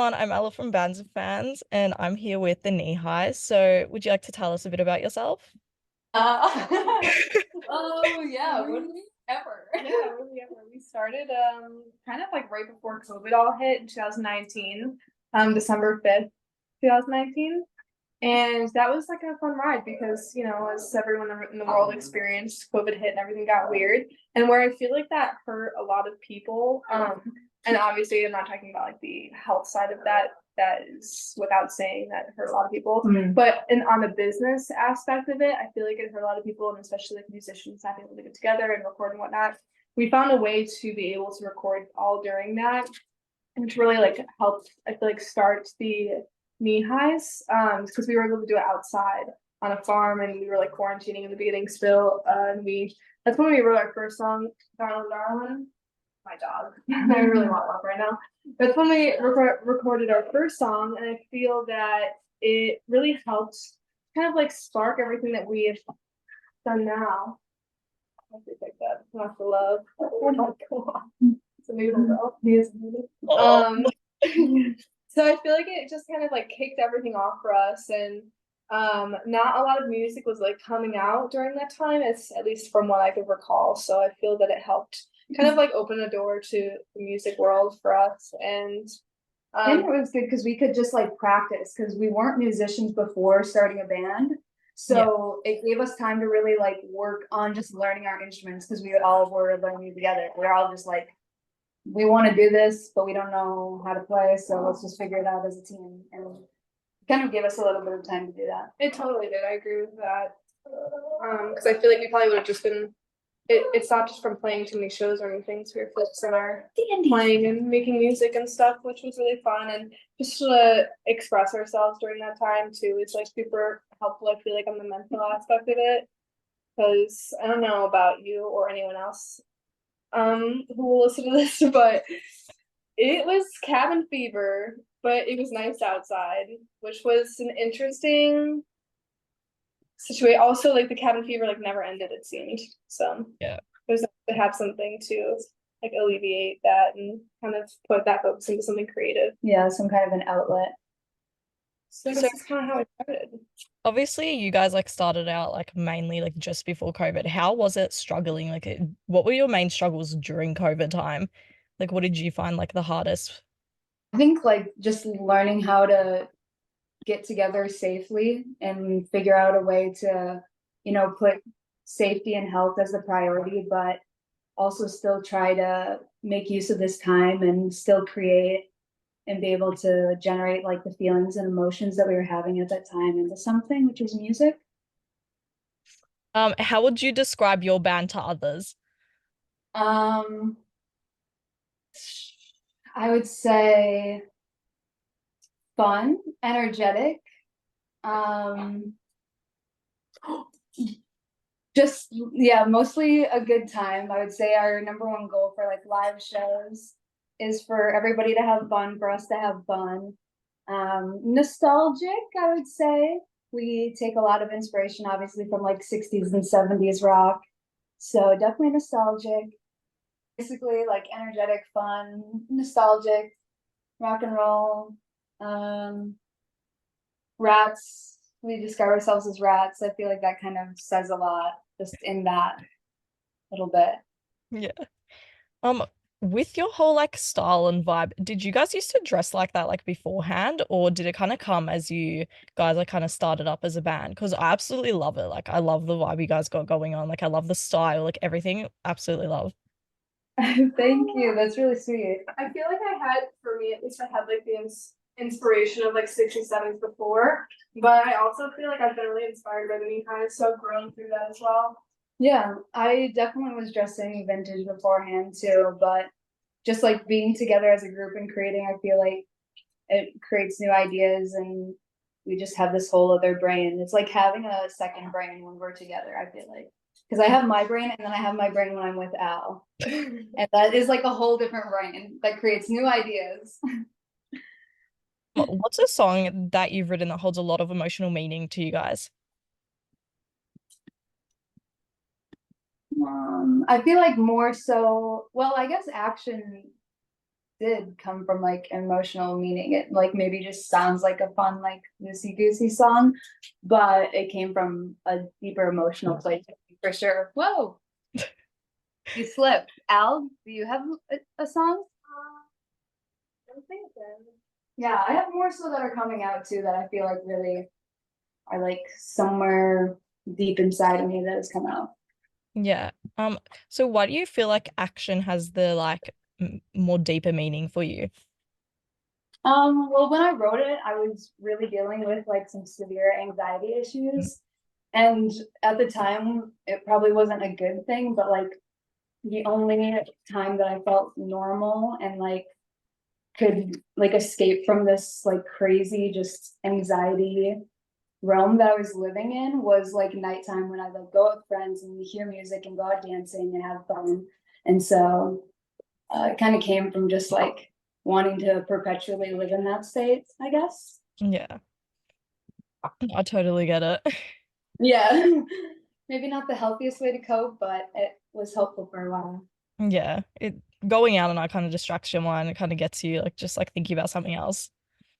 everyone, I'm Ella from Bands of Fans, and I'm here with the Knee High. So, would you like to tell us a bit about yourself? Uh, oh yeah, would we ever? Yeah, would we ever? We started kind of like right before COVID all hit in 2019, December 5th, 2019. And that was like a fun ride because, as everyone in the world experienced, COVID hit and everything got weird. And where I feel like that hurt a lot of people, and obviously I'm not talking about like the health side of that is without saying that it hurt a lot of people. But on the business aspect of it, I feel like it hurt a lot of people, and especially like musicians not being able to get together and record and whatnot. We found a way to be able to record all during that, which really like helped, I feel like, start the knee highs. Because we were able to do it outside on a farm, and we were like quarantining in the beginning still. And that's when we wrote our first song, Darling Darling. My dog. I really want love right now. That's when we recorded our first song, and I feel that it really helped kind of like spark everything that we have done now. I have to take that. Not for love. Oh my god. It's a noodle though. He is a noodle. Oh, So I feel like it just kind of like kicked everything off for us, and not a lot of music was like coming out during that time, it's at least from what I could recall. So I feel that it helped kind of like open a door to the music world for us. And And it was good because we could just like practice because we weren't musicians before starting a band. So it gave us time to really like work on just learning our instruments because we all were learning together. We're all just like, we want to do this, but we don't know how to play. So let's just figure it out as a team. And it kind of gave us a little bit of time to do that. it totally did. I agree with that. Because I feel like we probably would have just been. It stopped us from playing too many shows or anything. So we were focused on our playing and making music and stuff, which was really fun. And just to express ourselves during that time too is like super helpful. I feel like on the mental aspect of it, because I don't know about you or anyone else who will listen to this, but it was cabin fever, but it was nice outside, which was an interesting situation. Also, like the cabin fever like never ended, it seemed. So yeah. it was nice to have something to like alleviate that and kind of put that focus into something creative. Yeah, some kind of an outlet. So So that's kind of how it started. obviously, you guys like started out like mainly like just before COVID. How was it struggling? What were your main struggles during COVID time? Like, what did you find like the hardest? I think like just learning how to get together safely and figure out a way to, put safety and health as the priority, but also still try to make use of this time and still create and be able to generate like the feelings and emotions that we were having at that time into something, which was music. How would you describe your band to others? Um, I would say fun, energetic, um, just yeah, mostly a good time. I would say our number one goal for like live shows is for everybody to have fun, for us to have fun. Nostalgic, I would say. We take a lot of inspiration obviously from like 60s and 70s rock. So definitely nostalgic. Basically like energetic, fun, nostalgic, rock and roll. Um Rats. We describe ourselves as rats. I feel like that kind of says a lot just in that little bit. Yeah. Um, with your whole like style and vibe, did you guys used to dress like that like beforehand, or did it kind of come as you guys like kind of started up as a band? Because I absolutely love it. Like I love the vibe you guys got going on. Like I love the style, like everything. Absolutely love. Thank you. That's really sweet. I feel like I had, for me at least, I had like the inspiration of like 60s, 70s before, but I also feel like I've been really inspired by the new kind, so I've grown through that as well. Yeah, I definitely was dressing vintage beforehand too, but just like being together as a group and creating, I feel like it creates new ideas and we just have this whole other brain. It's like having a second brain when we're together, I feel like. Because I have my brain and then I have my brain when I'm with Al. And that is like a whole different brain that creates new ideas. What's a song that you've written that holds a lot of emotional meaning to you guys? I feel like more so, well, I guess Action did come from like emotional meaning. It like maybe just sounds like a fun like loosey goosey song, but it came from a deeper emotional place for sure. Whoa, you slipped. Al, do you have a song? I'm thinking. Yeah, I have more so that are coming out too that I feel like really are like somewhere deep inside of me that has come out. Yeah. So why do you feel like action has the like more deeper meaning for you? Well, when I wrote it, I was really dealing with like some severe anxiety issues. And at the time, it probably wasn't a good thing, but like the only time that I felt normal and like could like escape from this like crazy just anxiety realm that I was living in was like nighttime when I like go out with friends and we hear music and go out dancing and have fun. And so it kind of came from just like wanting to perpetually live in that state, I guess. Yeah, I totally get it. Yeah. Maybe not the healthiest way to cope, but it was helpful for a while. Yeah, it going out and that kind of distracts your mind. It kind of gets you like just like thinking about something else.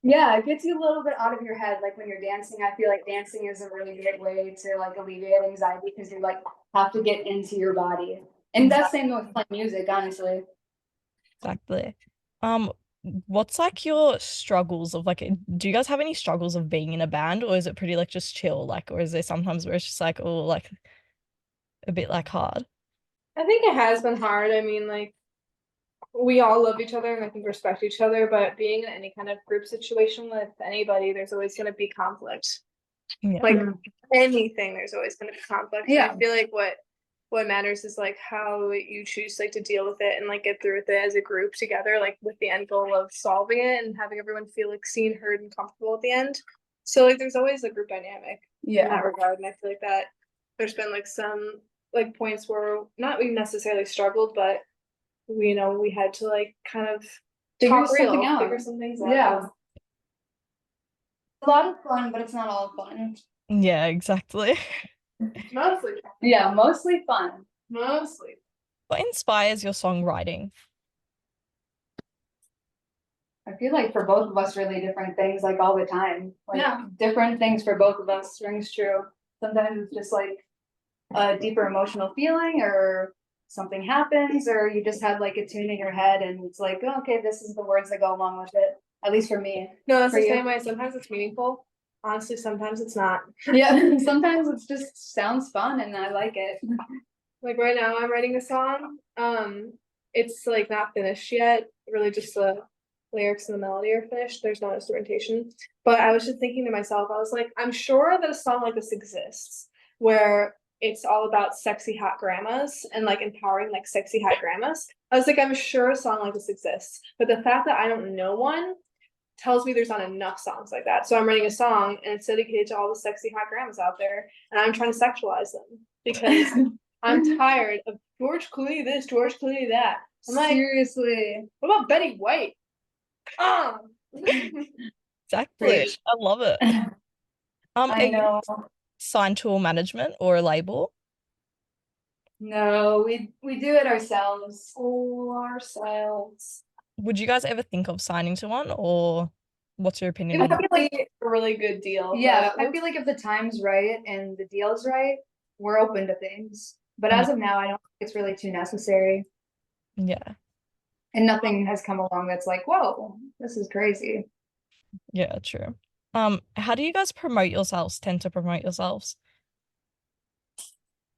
Yeah, it gets you a little bit out of your head. Like when you're dancing, I feel like dancing is a really great way to like alleviate anxiety because you like have to get into your body. And that's same with playing music, honestly. Exactly. Um, what's like your struggles of like, do you guys have any struggles of being in a band, or is it pretty like just chill? Like, or is there sometimes where it's just like, oh, like a bit like hard? I think it has been hard. I mean, like we all love each other and I think respect each other, but being in any kind of group situation with anybody, there's always going to be conflict. Yeah. Like anything, there's always going to be conflict. And Yeah. I feel like what matters is like how you choose like to deal with it and like get through with it as a group together, like with the end goal of solving it and having everyone feel like seen, heard, and comfortable at the end. So like there's always a group dynamic in Yeah. that regard, and I feel like that there's been like some like points where not we necessarily struggled, but we had to like kind of Figure talk real, something out. figure some things out. Yeah. A lot of fun, but it's not all fun. Yeah, exactly. Mostly. Yeah, mostly fun. Mostly. What inspires your songwriting? I feel like for both of us, really different things, like all the time. Like Yeah. different things for both of us rings true. Sometimes it's just like a deeper emotional feeling, or something happens, or you just have like a tune in your head, and it's like, oh, okay, this is the words that go along with it. At least for me. No, that's For the you? same way. Sometimes it's meaningful. Honestly, sometimes it's not. Yeah, sometimes it's just sounds fun, and I like it. Like right now I'm writing a song. It's like not finished yet. Really just the lyrics and the melody are finished. There's no instrumentation. But I was just thinking to myself, I was like, I'm sure that a song like this exists where it's all about sexy hot grandmas and like empowering like sexy hot grandmas. I was like, I'm sure a song like this exists. But the fact that I don't know one tells me there's not enough songs like that. So I'm writing a song and it's dedicated to all the sexy hot grandmas out there, and I'm trying to sexualize them because I'm tired of George Clooney this, George Clooney that. I'm like, Seriously. what about Betty White? Exactly. Preach. I love it. Are I you know. signed to a management or a label? No, we do it ourselves. All ourselves. Would you guys ever think of signing to one, or what's your opinion It on would that? be like a really good deal. Yeah, but I feel like if the time's right and the deal's right, we're open to things. But as of now, I don't think it's really too necessary. Yeah, And nothing has come along that's like, whoa, this is crazy. yeah, true. How do you guys tend to promote yourselves?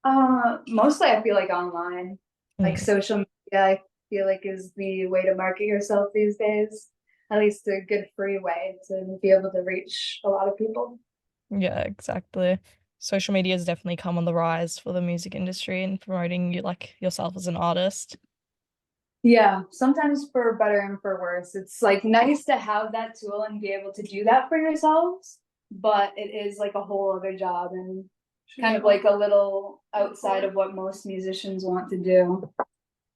Mostly I feel like online. Like Mm, social media, I feel like is the way to market yourself these days. At least a good free way to be able to reach a lot of people. yeah, exactly. Social media has definitely come on the rise for the music industry and promoting you like yourself as an artist. Yeah, sometimes for better and for worse. It's like nice to have that tool and be able to do that for yourselves, but it is like a whole other job and kind of like a little outside of what most musicians want to do.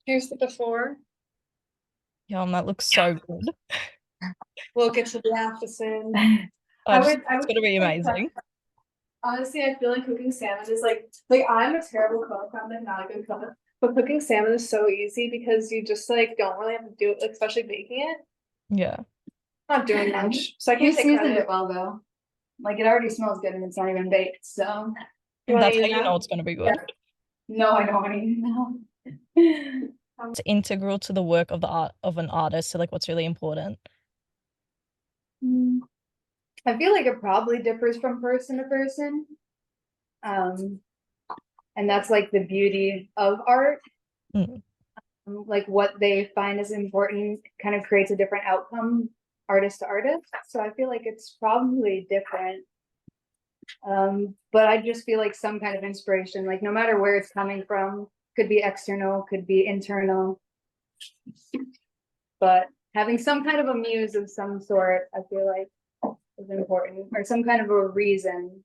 Here's the before. Yeah, and that looks so good. We'll get to the after soon. It's gonna be amazing. Honestly, I feel like cooking salmon is like I'm a terrible cook. I'm like not a good cook. But cooking salmon is so easy because you just like don't really have to do it, like, especially baking it. Yeah. Not doing much, so I You can't take seasoned credit. it well though. Like it already smells good and it's not even baked, so. You wanna That's eat how it you know now? it's gonna be good. No, I don't want to eat now. It's integral to the work of the art of an artist. So like what's really important. Mm, I feel like it probably differs from person to person. Um, and that's like the beauty of art. Mm. Like what they find is important kind of creates a different outcome artist to artist. So I feel like it's probably different. But I just feel like some kind of inspiration, like no matter where it's coming from, could be external, could be internal. But having some kind of a muse of some sort, I feel like is important, or some kind of a reason.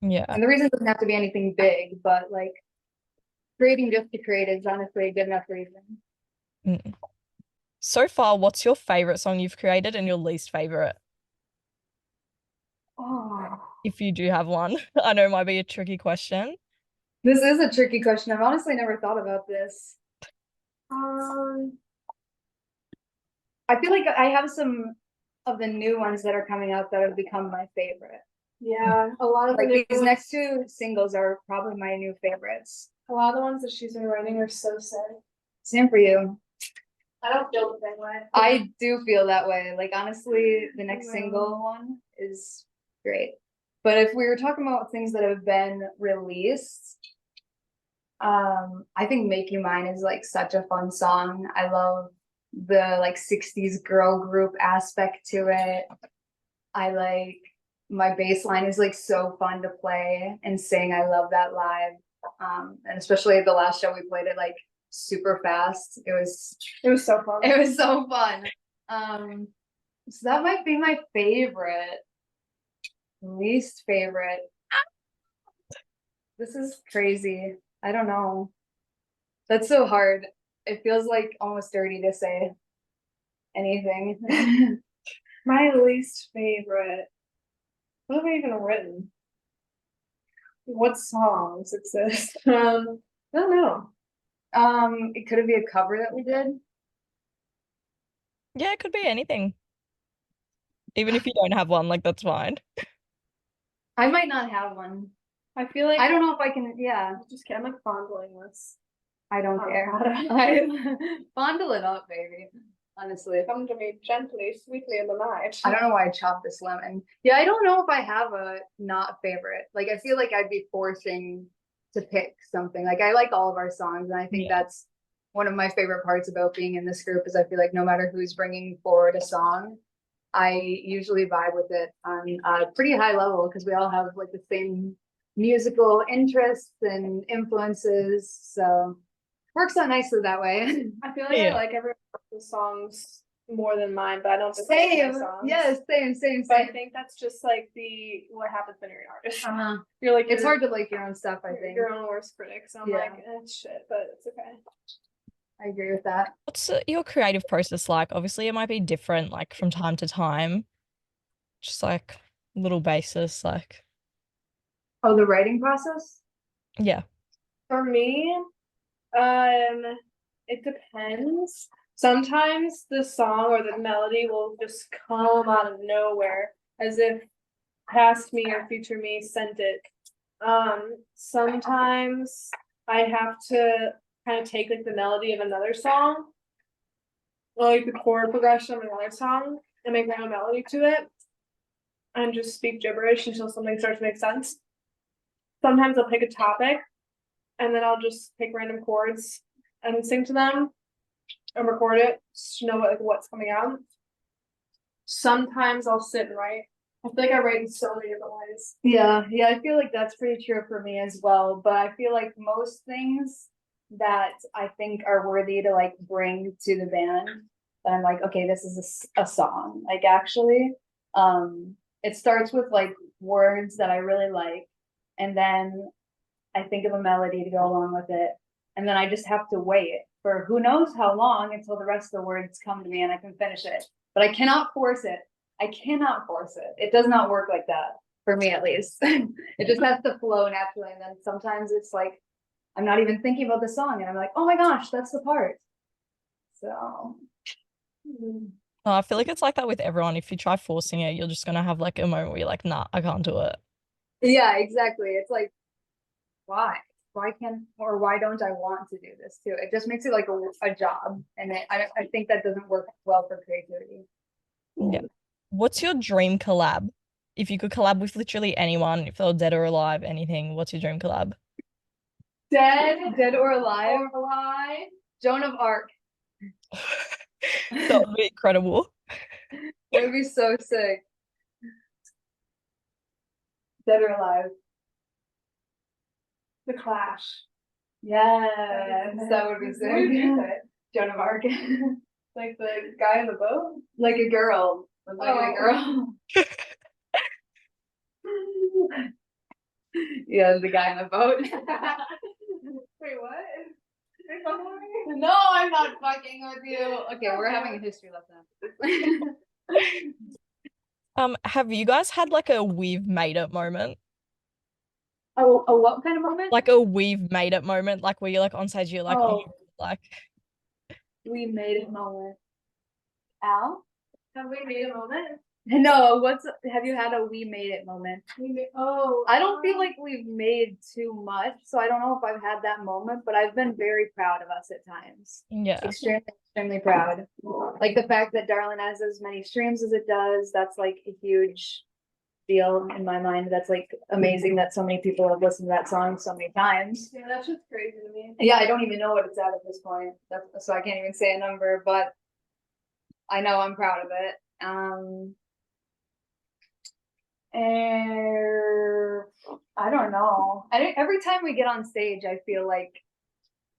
Yeah. And the reason doesn't have to be anything big, but like creating just to create is honestly a good enough reason. Mm. So far, what's your favorite song you've created and your least favorite? Oh, If you do have one. I know it might be a tricky question. this is a tricky question. I've honestly never thought about this. I feel like I have some of the new ones that are coming out that have become my favorite. Yeah, a lot of Like the these next two singles are probably my new favorites. a lot of the ones that she's been writing are so sick. Same for you. I don't feel the same way. I do feel that way. Like honestly, the next No. single one is great. But if we were talking about things that have been released, I think Make You Mine is like such a fun song. I love the like 60s girl group aspect to it. I like my bass line is like so fun to play and sing. I love that live. And especially the last show we played it like super fast. It was so fun. It was so fun. So that might be my favorite. Least favorite. This is crazy. I don't know. That's so hard. It feels like almost dirty to say anything. My least favorite. What have I even written? What songs exist? I don't know. It could be a cover that we did. Yeah, it could be anything. Even if you don't have one, like that's fine. I might not have one. I feel like I don't know if I can, yeah, I'm like fondling this. I don't Oh, care. God. I fondle it up, baby. Honestly. Come to me gently, sweetly in the night. I don't know why I chopped this lemon. Yeah, I don't know if I have a not favorite. Like I feel like I'd be forcing to pick something. Like I like all of our songs, and I think Yeah. that's one of my favorite parts about being in this group is I feel like no matter who's bringing forward a song, I usually vibe with it on a pretty high level because we all have like the same musical interests and influences. So works out nicely that way. I feel like Yeah. I like everyone else's songs more than mine, but I don't think I like Same. my songs. Yes, same. But I think that's just like what happens when you're an artist. Uh-huh. You're like It's hard to like your own stuff, I you're think. your own worst critic. So I'm Yeah. like, it's shit, but it's okay. I agree with that. What's your creative process like? Obviously, it might be different, like from time to time. Just like little basis, like Oh, the writing process? yeah. For me, it depends. Sometimes the song or the melody will just come out of nowhere, as if past me or future me sent it. Sometimes I have to kind of take like the melody of another song, or like the chord progression of another song, and make my own melody to it, and just speak gibberish until something starts to make sense. Sometimes I'll pick a topic, and then I'll just pick random chords and sing to them and record it to know what's coming out. Sometimes I'll sit and write. I feel like I write in so many different ways. Yeah, I feel like that's pretty true for me as well. But I feel like most things that I think are worthy to like bring to the band, that I'm like, okay, this is a song. Like actually, it starts with like words that I really like, and then I think of a melody to go along with it, and then I just have to wait for who knows how long until the rest of the words come to me and I can finish it. But I cannot force it. I cannot force it. It does not work like that for me, at least. It just has to flow naturally. And then sometimes it's like I'm not even thinking about the song and I'm like, oh my gosh, that's the part. So No, I feel like it's like that with everyone. If you try forcing it, you're just gonna have like a moment where you're like, nah, I can't do it. yeah, exactly. It's like, why? Why can't or why don't I want to do this too? It just makes it like a job, and I think that doesn't work well for creativity. Yeah. What's your dream collab? If you could collab with literally anyone, if they were dead or alive, anything, what's your dream collab? Dead or alive? Or alive. Joan of Arc. That would be incredible. It would be so sick. Dead or alive. The Clash. Yes, that would be What would you sick. say? Joan of Arc. Like the guy in the boat? Like a girl. Like a Oh. girl. Yeah, the guy in the boat. Wait, what? Are you fucking with me? No, I'm not fucking with you. Okay, we're having a history lesson. Have you guys had like a we've made it moment? Oh, a what kind of moment? Like a we've made it moment, like where you're like on stage, you're like, oh, Oh, like we made it moment. Al? Have we made a moment? No, have you had a we made it moment? Oh. I don't feel like we've made too much, so I don't know if I've had that moment, but I've been very proud of us at times. yeah. Extremely proud. Like the fact that Darling has as many streams as it does, that's like a huge deal in my mind. That's like amazing that so many people have listened to that song so many times. Yeah, that's just crazy to me. Yeah, I don't even know what it's at this point. So I can't even say a number, but I know I'm proud of it. And I don't know. Every time we get on stage, I feel like,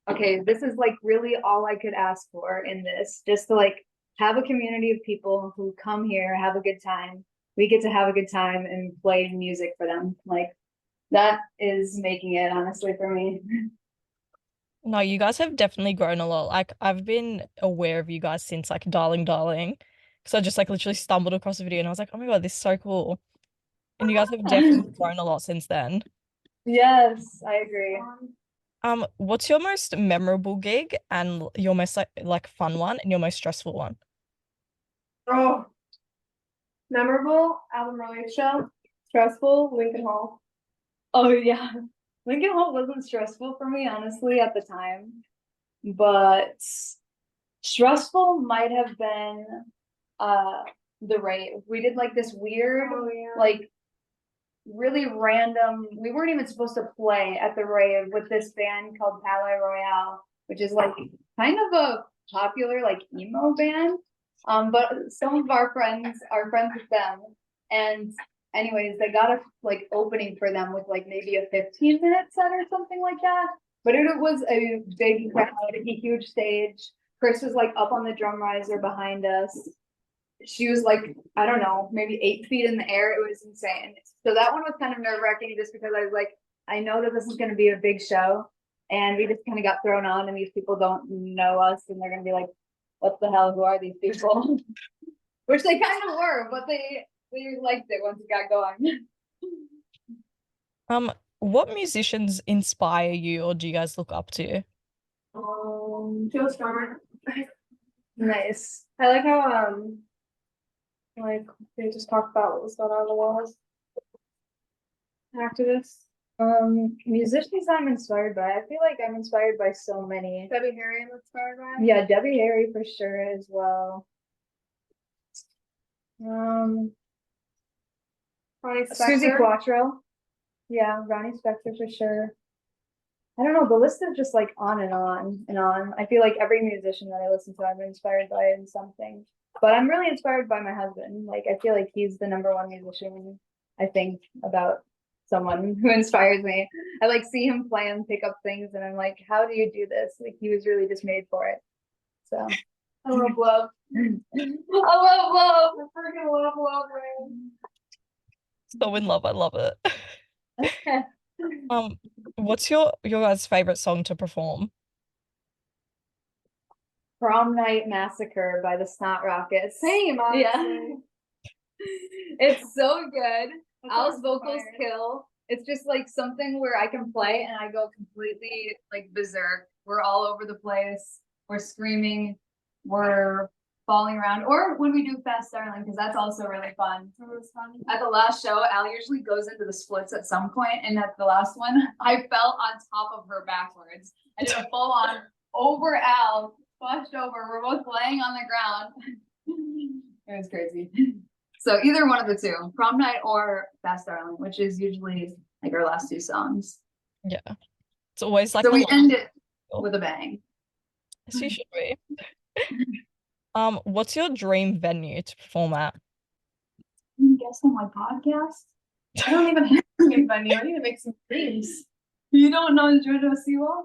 okay, this is like really all I could ask for in this, just to like have a community of people who come here, have a good time. We get to have a good time and play music for them. Like that is making it honestly for me. No, you guys have definitely grown a lot. Like I've been aware of you guys since like Darling Darling. So I just like literally stumbled across a video and I was like, oh my God, this is so cool. And you guys have definitely grown a lot since then. Yes, I agree. What's your most memorable gig and your most like fun one and your most stressful one? Oh. Memorable album release show. Stressful. Lincoln Hall. Oh yeah. Lincoln Hall wasn't stressful for me, honestly, at the time. But stressful might have been the rave. We did like this weird, Oh, yeah. like really random. We weren't even supposed to play at the rave with this band called Palais Royale, which is like kind of a popular like emo band. But some of our friends are friends with them, and anyways, they got a like opening for them with like maybe a 15-minute set or something like that. But it was a big crowd, a huge stage. Chris was like up on the drum riser behind us. She was like, I don't know, maybe 8 feet in the air. It was insane. So that one was kind of nerve-wracking just because I was like, I know that this is going to be a big show. And we just kind of got thrown on, and these people don't know us, and they're going to be like, what the hell? Who are these people? Which they kind of were, but they liked it once it got going. What musicians inspire you or do you guys look up to? Joe Strummer. Nice. I like how like they just talk about what was going on in the walls. Activists. Musicians I'm inspired by. I feel like I'm inspired by so many. Debbie Harry I'm inspired by. Yeah, Debbie Harry for sure as well. Ronnie Susie Spector. Quattro. Yeah, Ronnie Spector for sure. I don't know, the list is just like on and on and on. I feel like every musician that I listen to, I'm inspired by in something. But I'm really inspired by my husband. Like I feel like he's the #1 musician I think about someone who inspires me. I like see him play and pick up things and I'm like, how do you do this? Like he was really just made for it. So I love love. I love love. I freaking love love, man. So in love, I love it. What's your guys' favorite song to perform? Prom Night Massacre by the Snot Rockets. Same, Yeah. honestly. It's so good. That Al's song's vocals fire. kill. It's just like something where I can play and I go completely like berserk. We're all over the place. We're screaming. We're falling around. Or when we do Fast Darling, because that's also really fun. At the last show, Al usually goes into the splits at some point, and at the last one, I fell on top of her backwards. I did a full on over Al, splashed over. We're both laying on the ground. It was crazy. So either one of the two, Prom Night or Fast Darling, which is usually like our last two songs. Yeah. It's always like So the we last end it Oh. with a bang. Yes, you should be. What's your dream venue to perform at? Can you guess on my podcast? I don't even have a dream venue. I need to make some dreams. You don't know JoJo Siwa?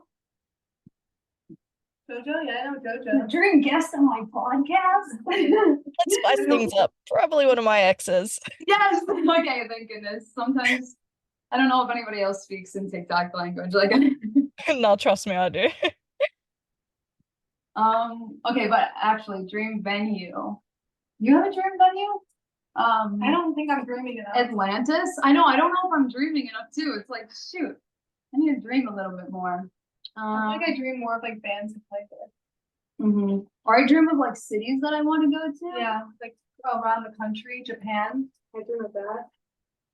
Jojo, yeah, I know Jojo. Dream guest on my podcast? Let's spice things up. Probably one of my exes. Yes. Okay, thank goodness. Sometimes I don't know if anybody else speaks in TikTok language. Like No, trust me, I do. okay, but actually dream venue. You have a dream venue? I don't think I'm dreaming enough. Atlantis? I know, I don't know if I'm dreaming enough too. It's like, shoot, I need to dream a little bit more. I think I dream more of like bands to play with. Or I dream of like cities that I want to go to. Yeah, like around the country, Japan. I dream of that.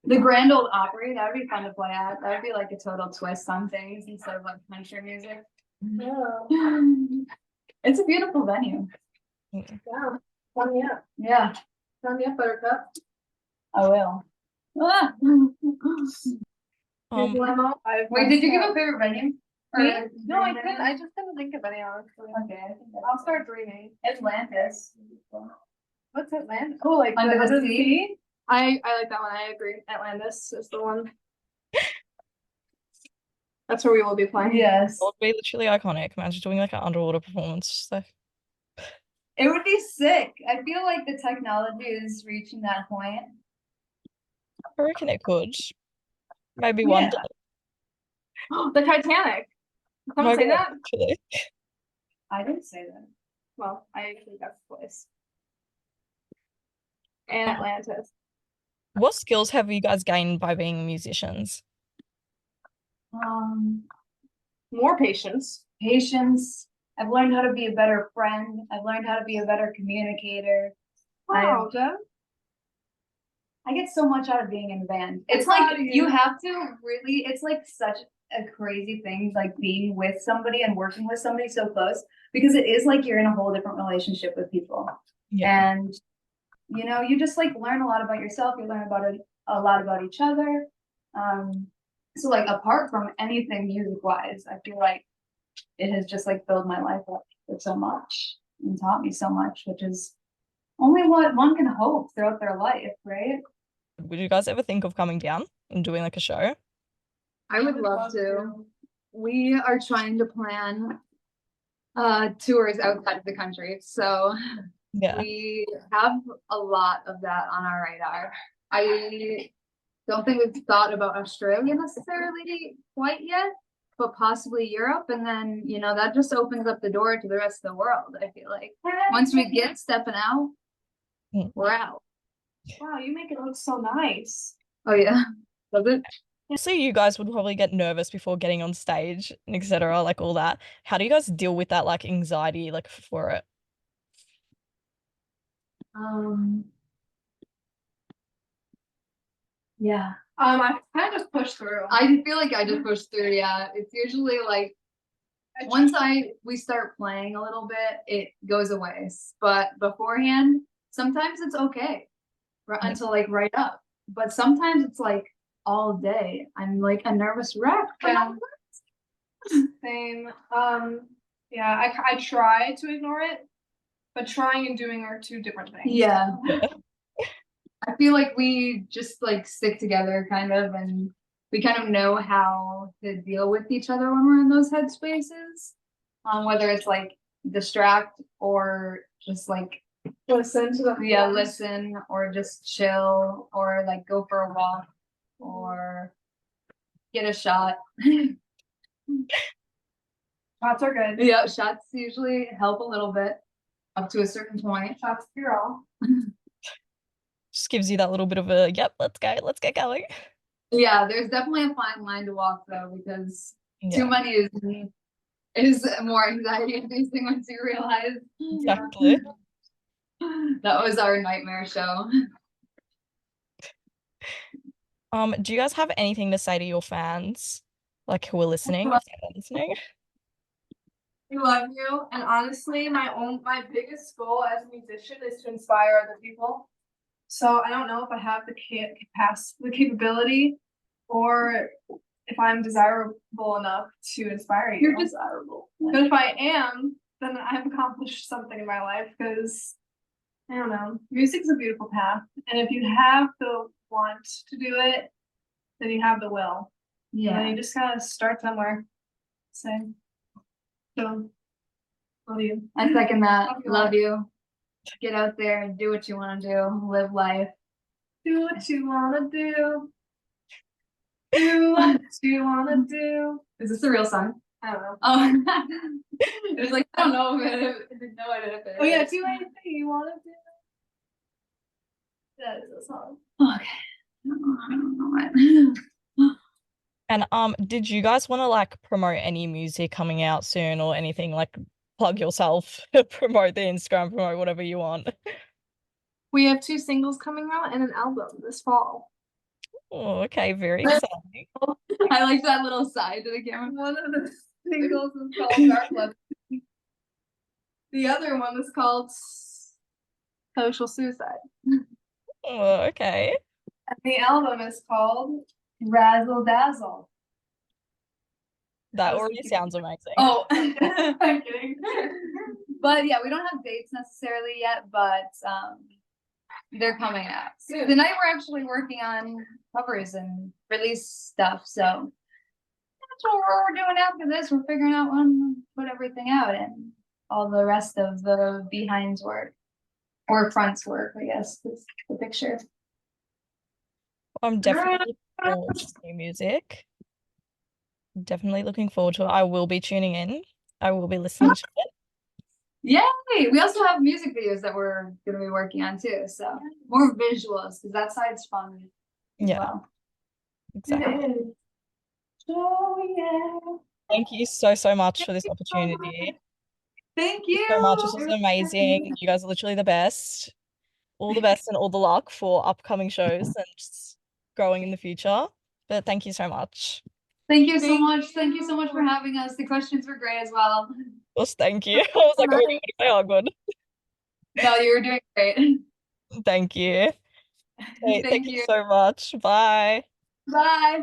The Grand Ole Opry, that would be fun to play at. That would be like a total twist on things instead of like country music. Yeah. It's a beautiful venue. Yeah. Sign me up. Yeah, Sign me up, Buttercup. I will. Ah. Wait, did you give a favorite venue? Me? Or No, I dream couldn't. venue? I just couldn't think of any, honestly. Okay, I think I'll start dreaming. Atlantis. What's Atlantis? Oh, like Under the Sea? I like that one. I agree. Atlantis is the one. That's where we will be playing. Yes. It would be literally iconic. Imagine doing like an underwater performance. So It would be sick. I feel like the technology is reaching that point. I reckon it could. Maybe one Yeah. day. The Titanic. Did someone say Maybe that? actually. I didn't say that. Well, I think that's the place. And Atlantis. What skills have you guys gained by being musicians? More patience. Patience. I've learned how to be a better friend. I've learned how to be a better communicator. Wow, Jen. I get so much out of being in a band. I'm It's like proud of you. you have to really, it's like such a crazy thing, like being with somebody and working with somebody so close, because it is like you're in a whole different relationship with people. Yeah. And you know, you just like learn a lot about yourself, you learn about it a lot about each other. So like apart from anything music wise, I feel like it has just like filled my life up with so much and taught me so much, which is only what one can hope throughout their life, right? Would you guys ever think of coming down and doing like a show? I would love to. We are trying to plan tours outside of the country. So Yeah. we have a lot of that on our radar. I don't think we've thought about Australia necessarily quite yet, but possibly Europe. And then, you know, that just opens up the door to the rest of the world, I feel like. Once we get stepping out, we're out. Wow, you make it look so nice. Oh yeah. Does it? Obviously, you guys would probably get nervous before getting on stage and etc. Like all that. How do you guys deal with that like anxiety like for it? Yeah. I kind of just pushed through. I feel like I just push through, yeah. It's usually like once we start playing a little bit, it goes away. But beforehand, sometimes it's okay until like right up. But sometimes it's like all day. I'm like a nervous wreck. Yeah. Same. Yeah, I try to ignore it, but trying and doing are two different things. Yeah. I feel like we just like stick together kind of, and we kind of know how to deal with each other when we're in those headspaces. Whether it's like distract or just like Listen to the listen or just chill or like go for a walk or get a shot. Shots are good. Yeah, shots usually help a little bit up to a certain point. Shots cure all. Just gives you that little bit of a yep, let's get going. Yeah, there's definitely a fine line to walk though, because too Yeah, many is more anxiety inducing once you realize exactly. that was our nightmare show. Do you guys have anything to say to your fans, like who are listening, if they're listening? We love you. And honestly, my biggest goal as a musician is to inspire other people. So I don't know if I have the capability, or if I'm desirable enough to inspire you. You're desirable. But if I am, then I've accomplished something in my life, because I don't know, music's a beautiful path. And if you have the want to do it, then you have the will. And then Yeah. you just gotta start somewhere. So love you. I second that. Love you. Love you. Get out there and do what you want to do. Live life. Do what you wanna do. Do what you wanna do. Is this a real song? I don't know. Oh, it was like, I don't know if I didn't know if it Oh yeah, is. do anything you wanna do. That is a song. Okay. I don't know it. And did you guys want to like promote any music coming out soon or anything, like plug yourself, promote the Instagram, promote whatever you want? We have 2 singles coming out and an album this fall. Oh, okay, very exciting. I like that little side to the camera. One of the singles is called Dark Love. The other one is called Social Suicide. Oh, okay. And the album is called Razzle Dazzle. That was already thinking- sounds amazing. Oh, I'm kidding. but yeah, we don't have dates necessarily yet, but they're coming out. Soon. Tonight we're actually working on covers and release stuff, so that's what we're doing after this. We're figuring out when to put everything out and all the rest of the behinds work. Or fronts work, I guess, is the picture. I'm definitely looking forward to new music. Definitely looking forward to it. I will be tuning in. I will be listening to it. Yay! We also have music videos that we're gonna be working on too, so more visuals, because that side's fun as Yeah, well. exactly. Oh yeah. Thank you so much for this opportunity. Thank you So much. This was amazing. You guys are literally the best. All the best and all the luck for upcoming shows and just growing in the future. But thank you so much. Thank you so much. Thank you so much for having us. The questions were great as well. Of course, thank you. I was like, oh, what if they are good? No, you were doing great. Thank you. Okay, thank you you. so much. Bye. Bye.